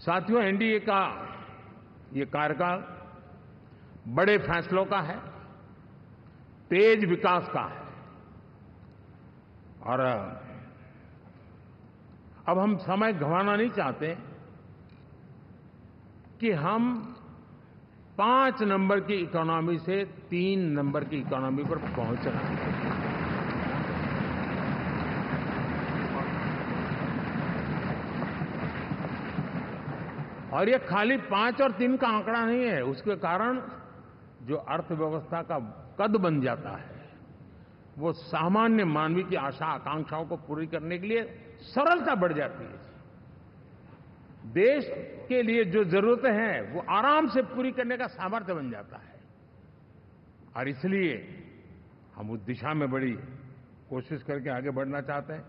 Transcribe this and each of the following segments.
साथियों, एनडीए का ये कार्यकाल बड़े फैसलों का है, तेज विकास का है। और अब हम समय गंवाना नहीं चाहते कि हम 5 नंबर की इकोनॉमी से 3 नंबर की इकोनॉमी पर पहुंचना है। और ये खाली 5 और 3 का आंकड़ा नहीं है। उसके कारण जो अर्थव्यवस्था का कद बन जाता है, वो सामान्य मानवीय की आशा आकांक्षाओं को पूरी करने के लिए सरलता बढ़ जाती है। देश के लिए जो जरूरतें हैं वो आराम से पूरी करने का सामर्थ्य बन जाता है। और इसलिए हम उस दिशा में बड़ी कोशिश करके आगे बढ़ना चाहते हैं।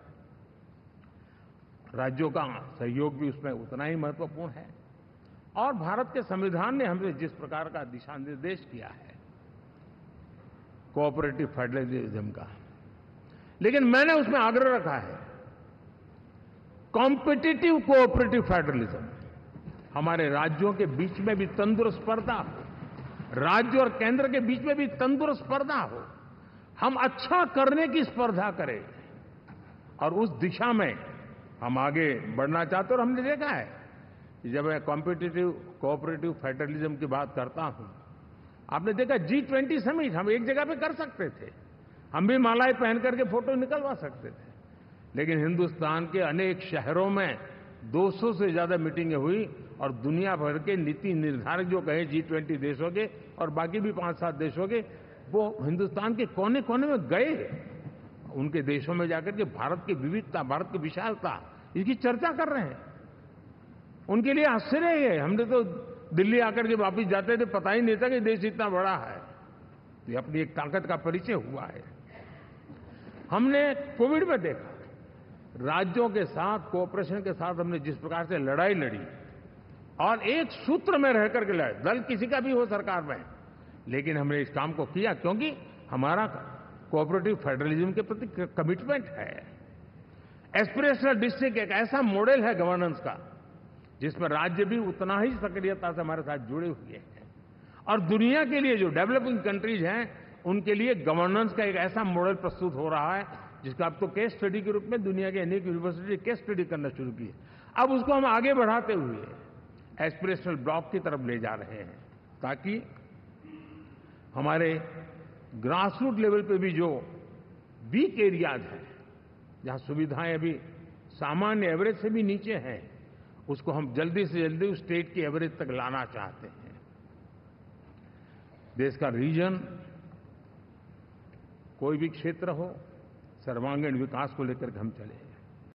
राज्यों का सहयोग भी उसमें उतना ही महत्वपूर्ण है। और भारत के संविधान ने हमें जिस प्रकार का दिशा निर्देश किया है कोऑपरेटिव फेडरलिज्म का, लेकिन मैंने उसमें आग्रह रखा है कॉम्पिटिटिव कोऑपरेटिव फेडरलिज्म। हमारे राज्यों के बीच में भी तंदुरुस्त स्पर्धा हो, राज्य और केंद्र के बीच में भी तंदुरुस्त स्पर्धा हो, हम अच्छा करने की स्पर्धा करें। और उस दिशा में हम आगे बढ़ना चाहते हैं। और हमने देखा है कि जब मैं कॉम्पिटिटिव कोऑपरेटिव फेडरलिज्म की बात करता हूं, आपने देखा G20 समिट हम एक जगह पे कर सकते थे, हम भी मालाएं पहन करके फोटो निकलवा सकते थे, लेकिन हिंदुस्तान के अनेक शहरों में 200 से ज्यादा मीटिंगें हुई और दुनिया भर के नीति निर्धारक जो कहे G20 देशों के और बाकी भी 5-7 देशों के, वो हिंदुस्तान के कोने कोने में गए। उनके देशों में जाकर के भारत की विविधता, भारत की विशालता, इसकी चर्चा कर रहे हैं। उनके लिए आश्चर्य है। हमने तो दिल्ली आकर के वापिस जाते थे, पता ही नहीं था कि देश इतना बड़ा है। ये अपनी एक ताकत का परिचय हुआ है। हमने कोविड में देखा, राज्यों के साथ कोऑपरेशन के साथ हमने जिस प्रकार से लड़ाई लड़ी और एक सूत्र में रह करके लड़े, दल किसी का भी हो सरकार में, लेकिन हमने इस काम को किया क्योंकि हमारा कोऑपरेटिव फेडरलिज्म के प्रति कमिटमेंट है। एस्पिरेशनल डिस्ट्रिक्ट एक ऐसा मॉडल है गवर्नेंस का जिसमें राज्य भी उतना ही सक्रियता से हमारे साथ जुड़े हुए हैं। और दुनिया के लिए जो डेवलपिंग कंट्रीज हैं, उनके लिए गवर्नेंस का एक ऐसा मॉडल प्रस्तुत हो रहा है जिसका अब तो केस स्टडी के रूप में दुनिया के अनेक यूनिवर्सिटी केस स्टडी करना शुरू की है। अब उसको हम आगे बढ़ाते हुए एस्पिरेशनल ब्लॉक की तरफ ले जा रहे हैं, ताकि हमारे ग्रासरूट लेवल पे भी जो वीक एरियाज हैं, जहां सुविधाएं अभी सामान्य एवरेज से भी नीचे हैं, उसको हम जल्दी से जल्दी उस स्टेट की एवरेज तक लाना चाहते हैं। देश का रीजन, कोई भी क्षेत्र हो, सर्वांगीण विकास को लेकर के हम चले।